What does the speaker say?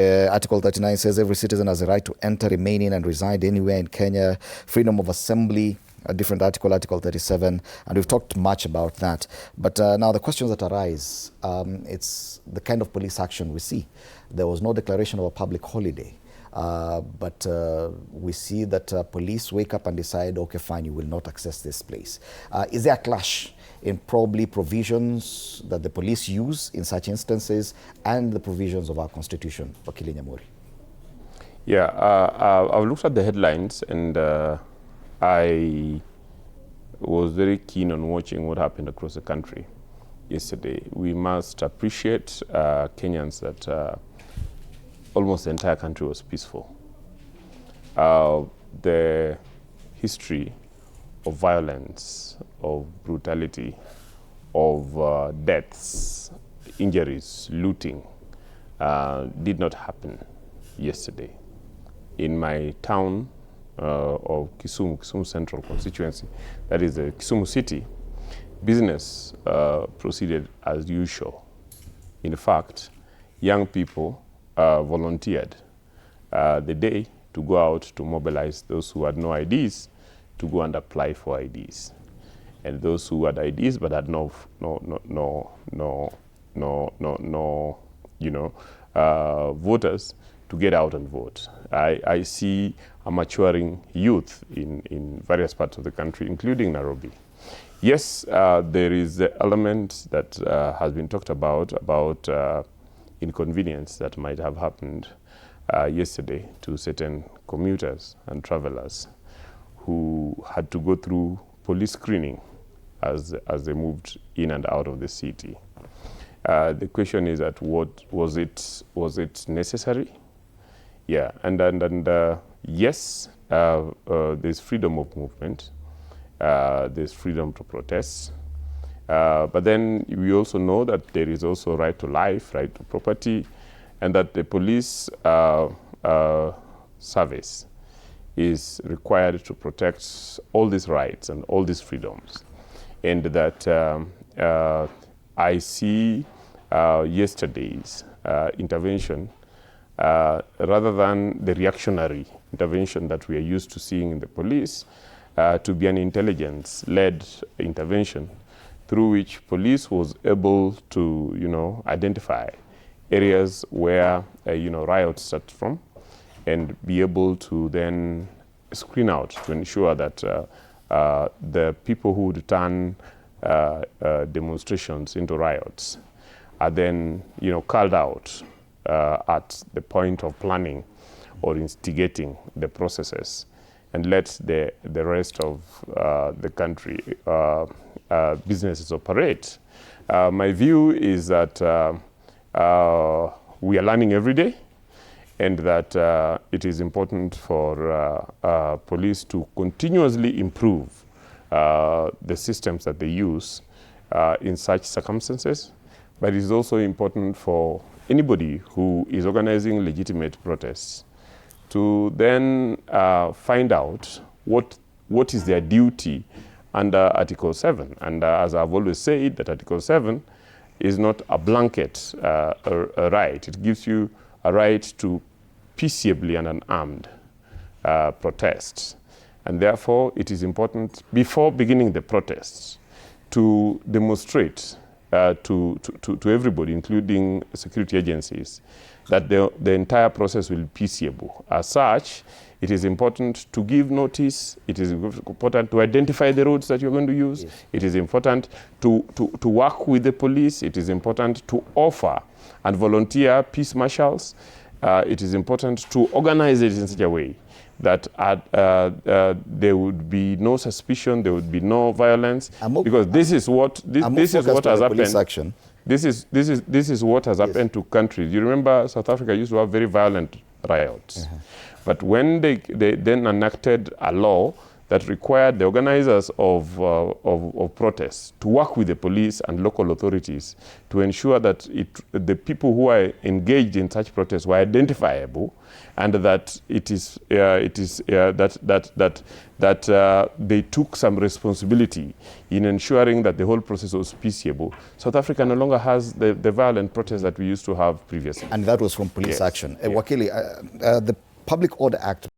Article 39 says every citizen has a right to enter, remain in, and reside anywhere in Kenya. Freedom of assembly, a different article, Article 37, and we've talked much about that. But now the questions that arise, it's the kind of police action we see. There was no declaration of a public holiday. But we see that police wake up and decide, okay, fine, you will not access this place. Is there a clash in probably provisions that the police use in such instances and the provisions of our constitution? Wakili Nyamori. Yeah, I've looked at the headlines, and I was very keen on watching what happened across the country yesterday. We must appreciate Kenyans that almost the entire country was peaceful. The history of violence, of brutality, of deaths, injuries, looting did not happen yesterday. In my town of Kisumu Central constituency, that is the Kisumu city, business proceeded as usual. In fact, young people volunteered the day to go out to mobilize those who had no IDs to go and apply for IDs, and those who had IDs but had no voters to get out and vote. I see a maturing youth in various parts of the country, including Nairobi. Yes, there is the element that has been talked about inconvenience that might have happened yesterday to certain commuters and travelers who had to go through police screening as they moved in and out of the city. The question is that was it necessary? Yeah, and yes, there's freedom of movement, there's freedom to protest, but then we also know that there is also right to life, right to property, and that the police service is required to protect all these rights and all these freedoms. And that I see yesterday's intervention rather than the reactionary intervention that we are used to seeing in the police to be an intelligence-led intervention through which police was able to, identify areas where, riots start from, and be able to then screen out to ensure that the people who would turn demonstrations into riots are then, called out at the point of planning or instigating the processes, and let the rest of the country businesses operate. My view is that we are learning every day, and that it is important for police to continuously improve the systems that they use in such circumstances. But it is also important for anybody who is organizing legitimate protests to then find out what is their duty under Article 7. And as I've always said, that Article 7 is not a blanket a right. It gives you a right to peaceably and unarmed protest. And therefore, it is important, before beginning the protests, to demonstrate to everybody, including security agencies, that the entire process will be peaceable. As such, it is important to give notice. It is important to identify the roads that you're going to use. Yes. It is important to work with the police. It is important to offer and volunteer peace marshals. It is important to organize it in such a way that there would be no suspicion, there would be no violence, because this is what has happened. Action. This is what has happened to countries. You remember South Africa used to have very violent riots, but when they then enacted a law that required the organizers of protests to work with the police and local authorities to ensure that the people who are engaged in such protests were identifiable, and that they took some responsibility in ensuring that the whole process was peaceable. South Africa no longer has the violent protests that we used to have previously. And that was from police action. Yeah. Wakili, the Public Order Act